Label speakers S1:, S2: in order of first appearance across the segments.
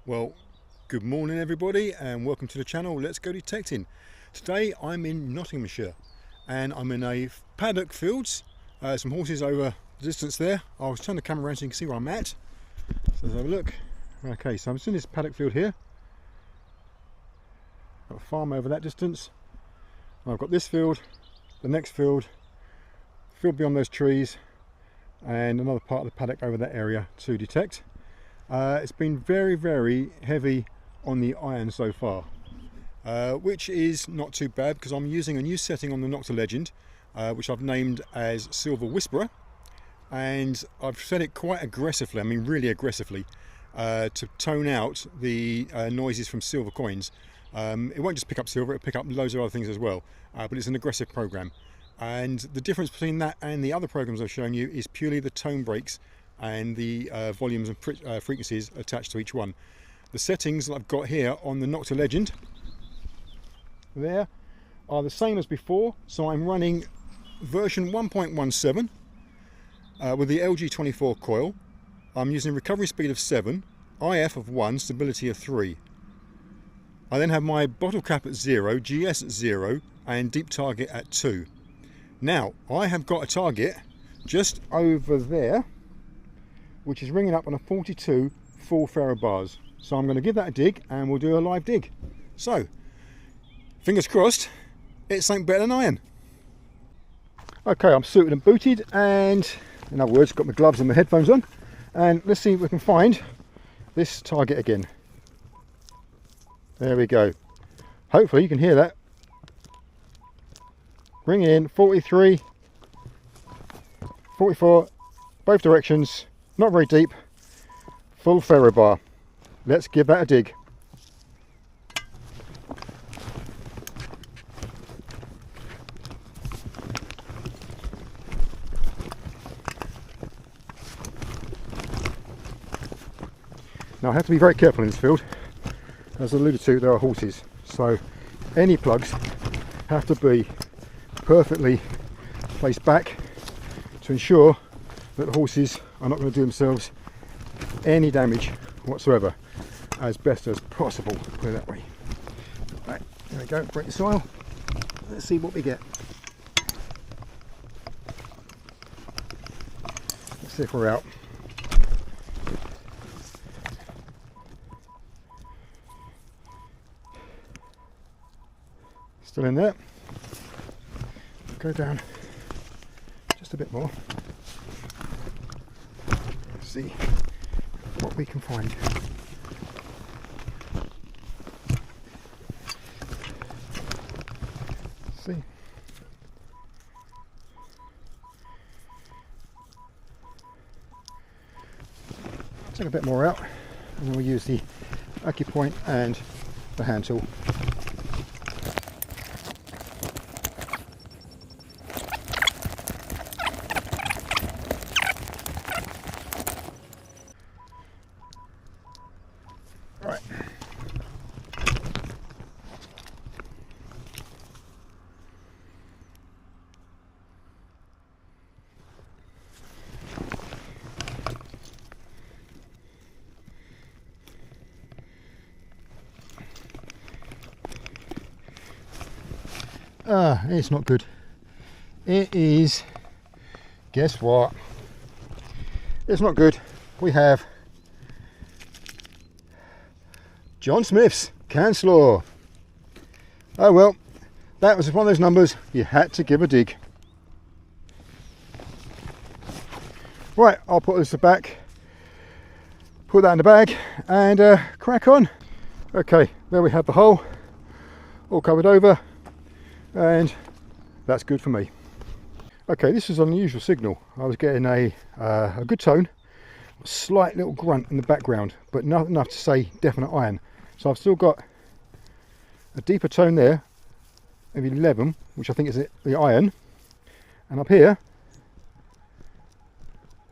S1: Well, good morning everybody and welcome to the channel. Let's go detecting. Today I'm in Nottinghamshire and I'm in a paddock fields. Some horses over the distance there. I'll turn the camera around so you can see where I'm at. So let's have a look. Okay, so I'm just in this paddock field here. Got a farm over that distance. And I've got this field, the next field beyond those trees, and another part of the paddock over that area to detect. It's been very heavy on the iron so far, which is not too bad because I'm using a new setting on the Nokta Legend, which I've named as Silver Whisperer, and I've set it quite aggressively, I mean really aggressively, to tone out the noises from silver coins. It won't just pick up silver, it'll pick up loads of other things as well, but it's an aggressive program. And the difference between that and the other programs I've shown you is purely the tone breaks and the volumes and frequencies attached to each one. The settings that I've got here on the Nokta Legend there are the same as before, so I'm running version 1.17 with the LG24 coil. I'm using recovery speed of 7, IF of 1, stability of 3. I then have my bottle cap at 0, GS at 0 and deep target at 2. Now I have got a target just over there which is ringing up on a 42 full ferro bars. So I'm going to give that a dig and we'll do a live dig. So, fingers crossed, it's something better than iron. Okay, I'm suited and booted and, in other words, got my gloves and my headphones on. And let's see if we can find this target again. There we go. Hopefully you can hear that. Ringing in, 43, 44, both directions. Not very deep, full ferro bar. Let's give that a dig. Now I have to be very careful in this field. As alluded to, there are horses, so any plugs have to be perfectly placed back to ensure that the horses are not going to do themselves any damage whatsoever, as best as possible, put it that way. Right, there we go, break the soil. Let's see what we get. Let's see if we're out. Still in there. Go down just a bit more. See what we can find. See. Take a bit more out and then we'll use the acupoint and the hand tool. Right. It's not good. It is, guess what? It's not good. We have John Smith's Canslaw. Oh well, that was one of those numbers you had to give a dig. Right, I'll put this back, put that in the bag and crack on. Okay, there we have the hole, all covered over, and that's good for me. Okay, this is an unusual signal. I was getting a good tone, a slight little grunt in the background, but not enough to say definite iron. So I've still got a deeper tone there of 11, which I think is the iron, and up here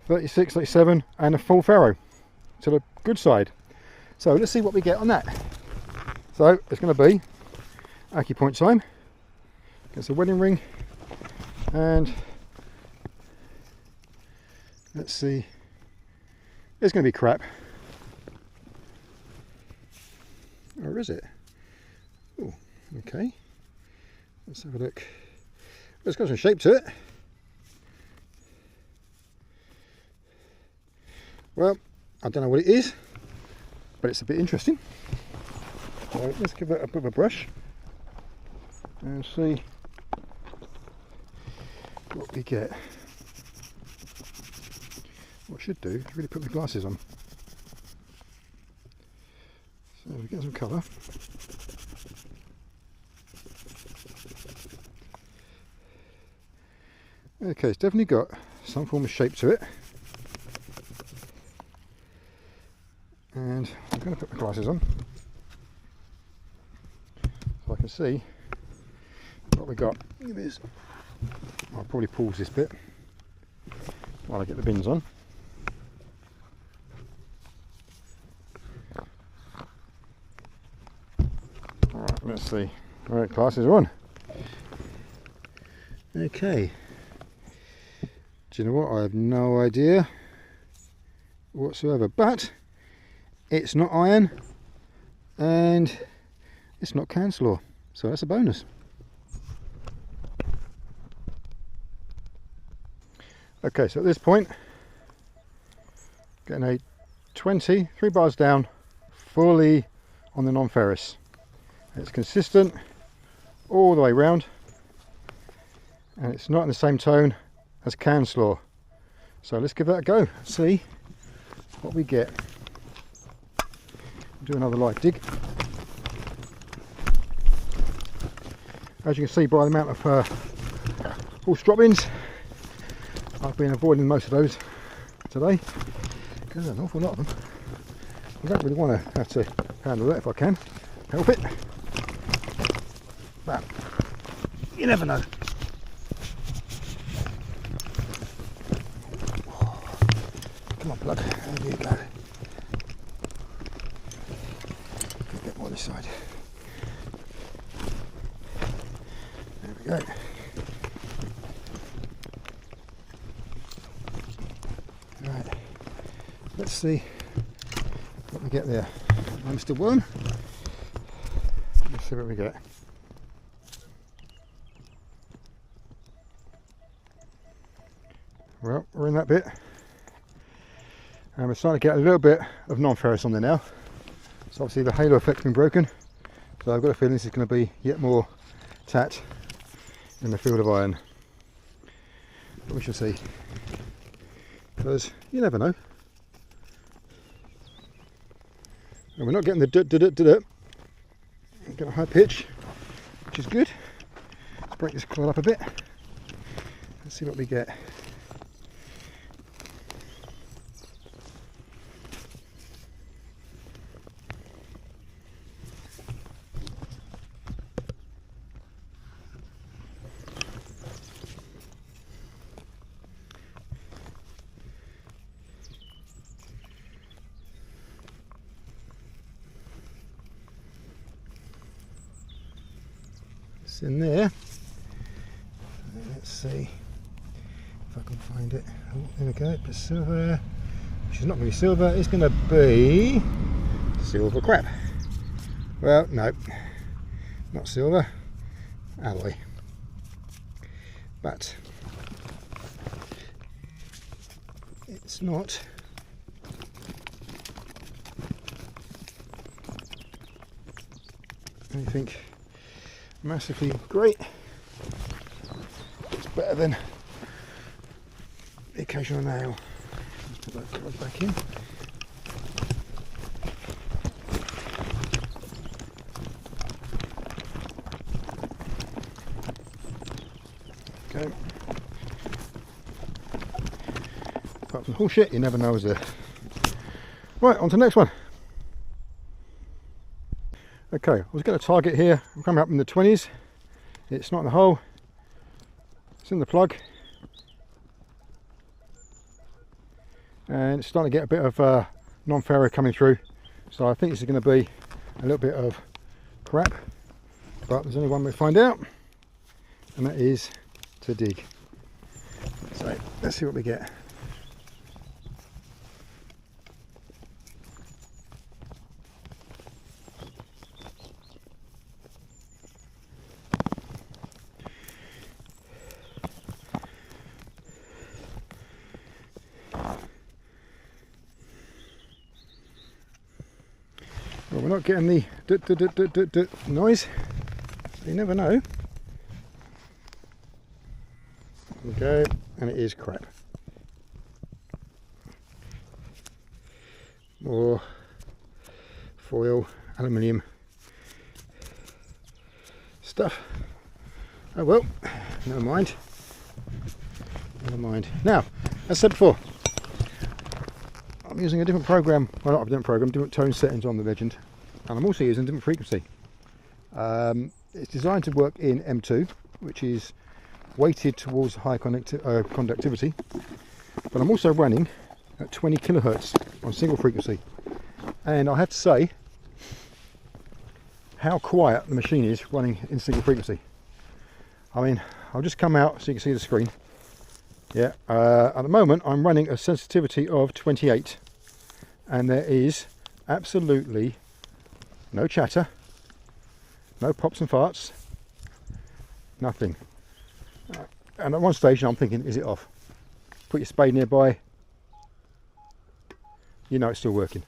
S1: 36, 37 and a full ferro to the good side. So let's see what we get on that. So it's going to be acupoint time. Gets a wedding ring and let's see, it's going to be crap. Or is it? Oh, okay. Let's have a look. It's got some shape to it. Well, I don't know what it is, but it's a bit interesting. So let's give it a bit of a brush and see what we get. What I should do is really put my glasses on. So we get some colour. Okay, it's definitely got some form of shape to it. And I'm going to put my glasses on so I can see what we got. I'll probably pause this bit while I get the bins on. Alright, let's see. Alright, glasses are on. Okay. Do you know what? I have no idea whatsoever, but it's not iron and it's not cancel, so that's a bonus. Okay, so at this point, getting a 20, 3 bars down, fully on the non-ferrous. It's consistent all the way round, and it's not in the same tone as cancel. So let's give that a go, see what we get. Do another light dig. As you can see by the amount of horse drop-ins, I've been avoiding most of those today because there's an awful lot of them. I don't really want to have to handle that if I can help it, but you never know. Come on, plug, there you go. Get more this side. There we go. Right, let's see what we get there. I'm still warm. Let's see what we get. Well, we're in that bit, and we're starting to get a little bit of non-ferrous on there now. So obviously the halo effect's been broken, so I've got a feeling this is going to be yet more tat in the field of iron. But we shall see, because you never know. And we're not getting the we're getting a high pitch, which is good. Let's break this coil up a bit. Let's see what we get. It's in there. Let's see if I can find it. Oh, there we go. But silver, which is not going to be silver, it's going to be silver crap. Well, no, not silver, alloy. But it's not anything massively great. It's better than the occasional nail. Let's put that plug back in. Okay. Apart from bullshit, you never know, is there? Right, on to the next one. Okay, I was going to target here. I'm coming up in the 20s. It's not in the hole. It's in the plug. And it's starting to get a bit of non-ferrous coming through. So I think this is going to be a little bit of crap. But there's only one way to find out. And that is to dig. So let's see what we get. we're not getting the noise, so you never know. There we go, and it is crap. More foil, aluminium stuff. Oh well, never mind. Never mind. Now, as I said before, I'm using a different program, well not a different program, different tone settings on the Legend, and I'm also using a different frequency. It's designed to work in M2, which is weighted towards high conductivity, but I'm also running at 20 kilohertz on single frequency, and I have to say how quiet the machine is running in single frequency. I mean, I'll just come out so you can see the screen. Yeah, at the moment I'm running a sensitivity of 28, and there is absolutely no chatter, no pops and farts, nothing. And at one station I'm thinking, is it off? Put your spade nearby, you know it's still working.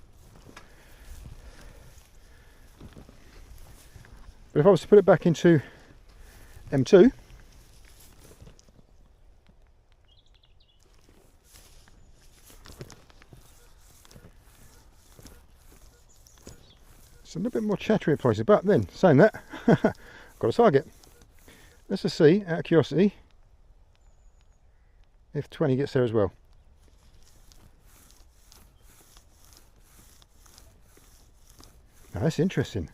S1: But if I was to put it back into M2, it's a little bit more chattery at places, but then saying that, I've got a target. Let's just see, out of curiosity, if 20 gets there as well. Now that's interesting.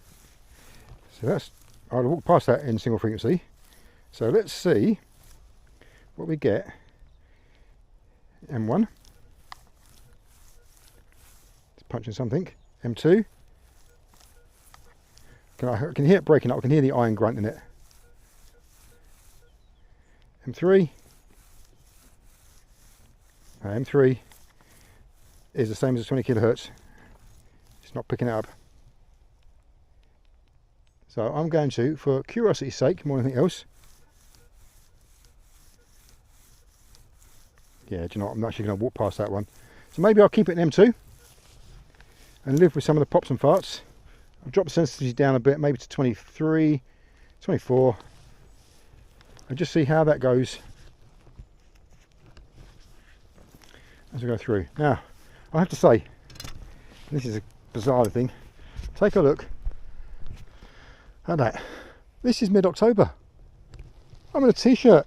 S1: So that's, I'll walk past that in single frequency. So let's see what we get. M1. It's punching something. M2. I can hear it breaking up. I can hear the iron grunt in it. M3. M3 is the same as 20 kilohertz. It's not picking it up. So I'm going to, for curiosity's sake, more than anything else. Yeah, do you know what? I'm actually going to walk past that one. So maybe I'll keep it in M2 and live with some of the pops and farts. I'll drop the sensitivity down a bit, maybe to 23, 24, and just see how that goes as we go through. Now, I have to say, this is a bizarre thing. Take a look at that. This is mid-October. I'm in a t-shirt.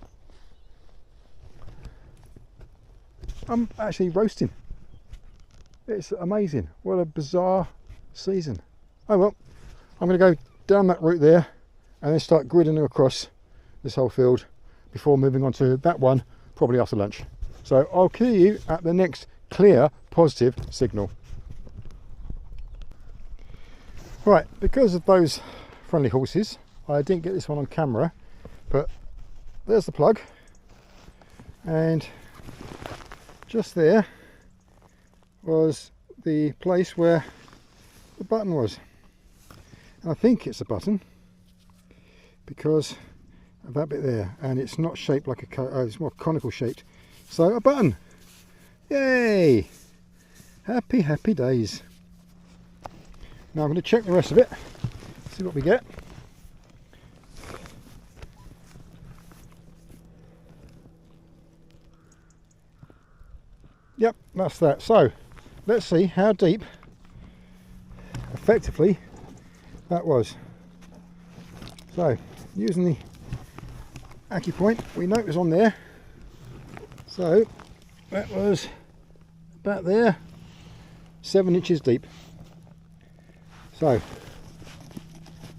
S1: I'm actually roasting. It's amazing. What a bizarre season. Oh well, I'm going to go down that route there and then start gridding across this whole field before moving on to that one, probably after lunch. So I'll see you at the next clear, positive signal. Right, because of those friendly horses, I didn't get this one on camera, but there's the plug, and just there was the place where the button was. And I think it's a button because of that bit there, and it's not shaped like a it's more conical shaped. So a button. Yay! Happy, happy days. Now I'm going to check the rest of it, see what we get. Yep, that's that. So let's see how deep effectively that was. So using the acupoint, we know it was on there. So that was about there, 7 inches deep. So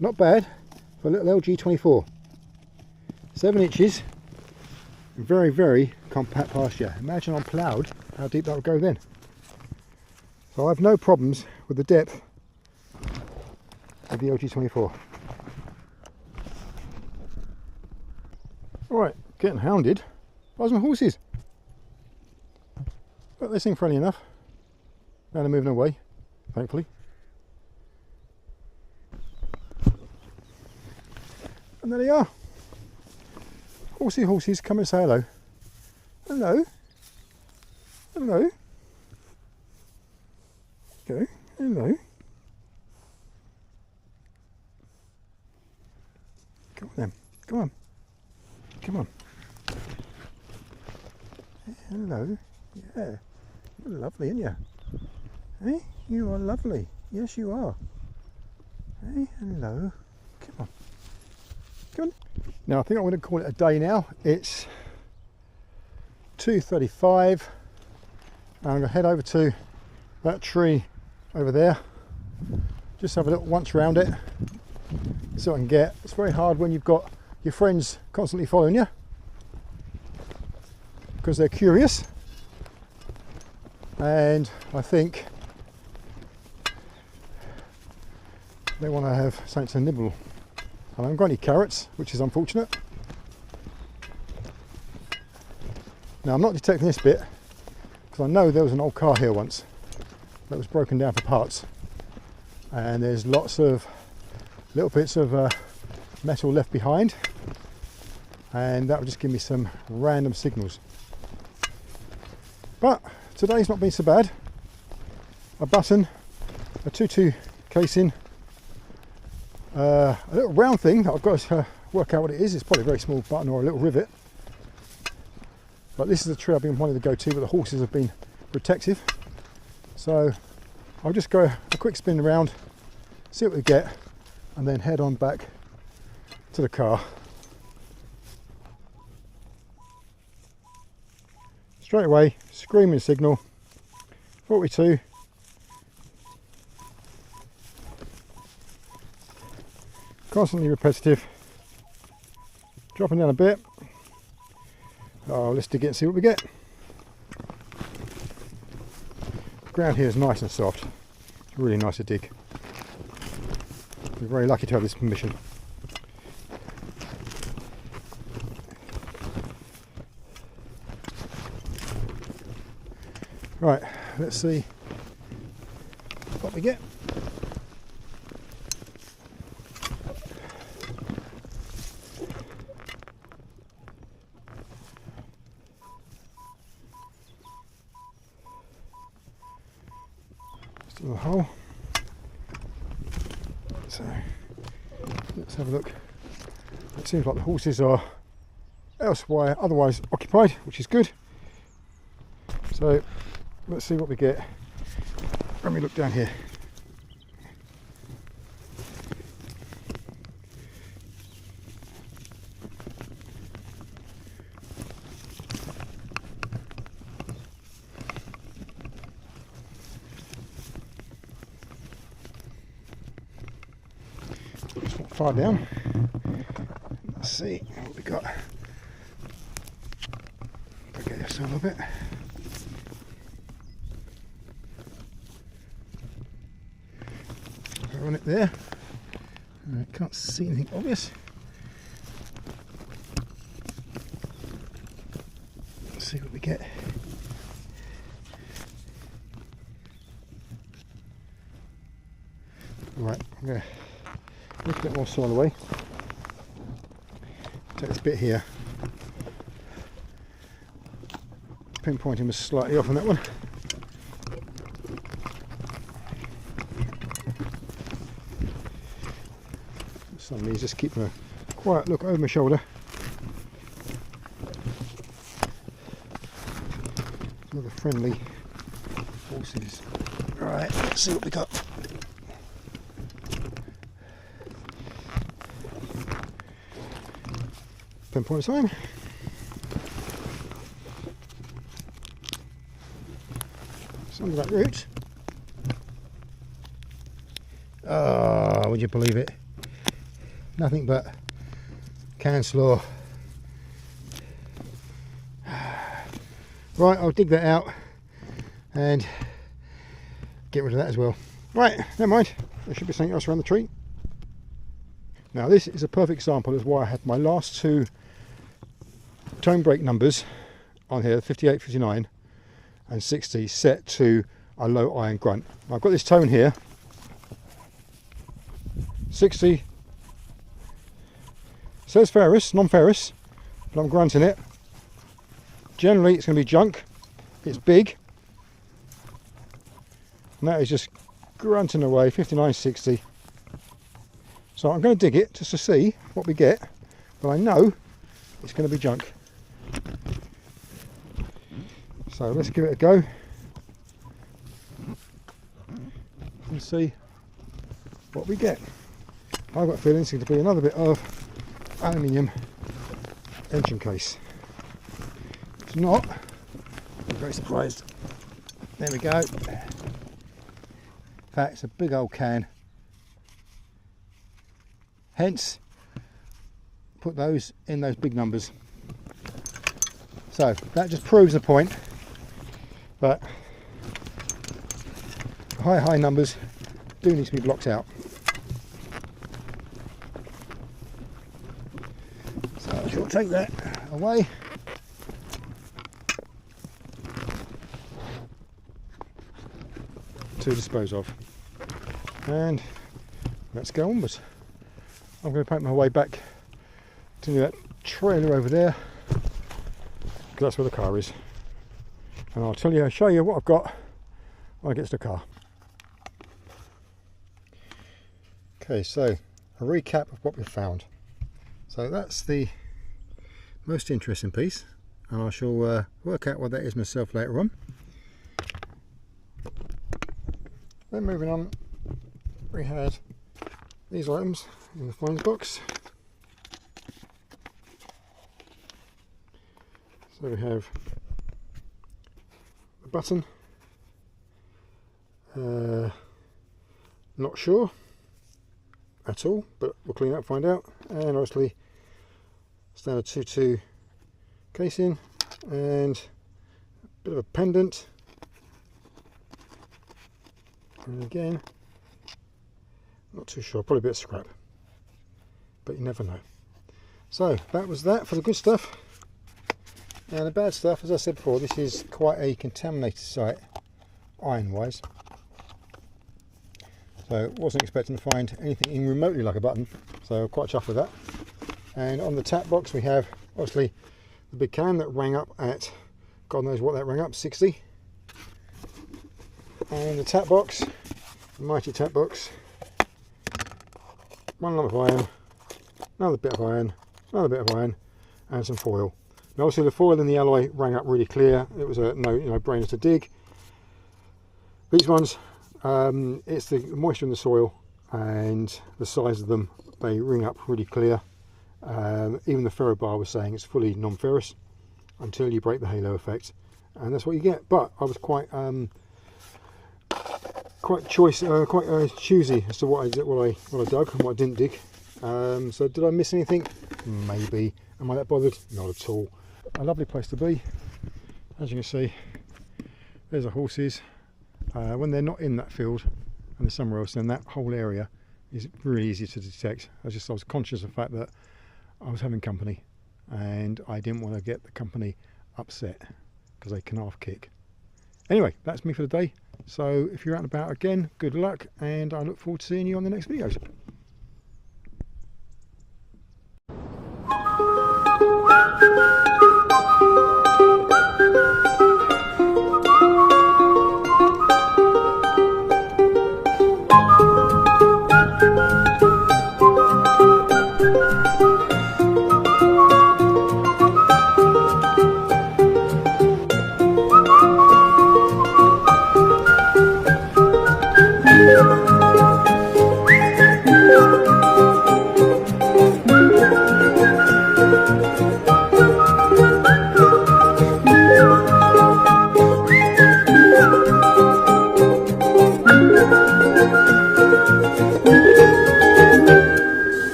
S1: not bad for a little LG24. 7 inches, very, very compact pasture. Imagine on ploughed how deep that would go then. So I have no problems with the depth of the LG24. Alright, getting hounded by some horses. But they seem friendly enough. Now they're moving away, thankfully. And there they are. Horses, come and say hello. Hello. Hello. Go. Hello. them. Come on. Come on. Hello. Yeah. You're lovely, aren't you? Hey, you are lovely. Yes, you are. Hey, hello. Come on. Come on. Now, I think I'm going to call it a day now. It's 2:35. I'm going to head over to that tree over there. Just have a little once round it. So I can get. It's very hard when you've got your friends constantly following you, because they're curious, and I think they want to have something to nibble. I haven't got any carrots, which is unfortunate. Now I'm not detecting this bit because I know there was an old car here once that was broken down for parts, and there's lots of little bits of metal left behind, and that will just give me some random signals. But today's not been so bad. A button, a 2.2 casing, a little round thing that I've got to work out what it is. It's probably a very small button or a little rivet. But this is the tree I've been wanting to go to, but the horses have been protective. So I'll just go a quick spin around, see what we get, and then head on back to the car. Straight away, screaming signal, 42. Constantly repetitive. Dropping down a bit. Oh, let's dig it and see what we get. The ground here is nice and soft. It's really nice to dig. We're very lucky to have this permission. Right, let's see what we get. Still a hole. So let's have a look. It seems like the horses are otherwise occupied, which is good. So let's see what we get when we look down here. It's not far down. Let's see what we got. Forget this a little bit. On it there. I can't see anything obvious. Let's see what we get. Right, I'm going to lift a bit more soil away. Take this bit here. Pinpointing was slightly off on that one. Suddenly just keeping a quiet look over my shoulder. Some other friendly horses. Right, let's see what we got. Pinpoint time. It's under that root. Ah, would you believe it? Nothing but can slaw. Right, I'll dig that out and get rid of that as well. Right, never mind. There should be something else around the tree. Now this is a perfect example of why I had my last two tone break numbers on here, 58, 59 and 60, set to a low iron grunt. I've got this tone here, 60. Says ferrous, non-ferrous, but I'm grunting it. Generally it's going to be junk. It's big. And that is just grunting away, 59, 60. So I'm going to dig it just to see what we get. but I know it's going to be junk. So let's give it a go and see what we get. I've got a feeling it's going to be another bit of aluminium engine case. If not, I'm very surprised. There we go. In fact, it's a big old can. Hence, put those in those big numbers. So that just proves the point. But high numbers do need to be blocked out. So I shall take that away. To dispose of. And let's go onwards. I'm going to make my way back to that trailer over there, because that's where the car is. And I'll show you what I've got when I get to the car. Okay, so a recap of what we've found. So that's the most interesting piece, and I shall work out what that is myself later on. Then moving on, we had these items in the finds box. So we have the button, not sure at all, but we'll clean up, find out. And obviously standard 2.2 casing and a bit of a pendant. And again, not too sure, probably a bit of scrap, but you never know. So that was that for the good stuff. And the bad stuff, as I said before, this is quite a contaminated site iron wise, so wasn't expecting to find anything even remotely like a button, so quite chuffed with that. And on the tap box we have obviously the big can that rang up at, God knows what that rang up, 60. And the tap box, the mighty tap box, one lump of iron, another bit of iron, another bit of iron, and some foil. Now obviously the foil and the alloy rang up really clear. It was a no-brainer to dig. These ones, it's the moisture in the soil and the size of them, they ring up really clear. Even the ferro bar was saying it's fully non-ferrous until you break the halo effect, and that's what you get. But I was quite choosy as to what I did, what I dug and what I didn't dig. So did I miss anything? Maybe. Am I that bothered? Not at all. A lovely place to be. As you can see, there's the horses. When they're not in that field and they're somewhere else, then that whole area is really easy to detect. I was conscious of the fact that I was having company and I didn't want to get the company upset because they can half kick. Anyway, that's me for the day. So if you're out and about again, good luck, and I look forward to seeing you on the next videos.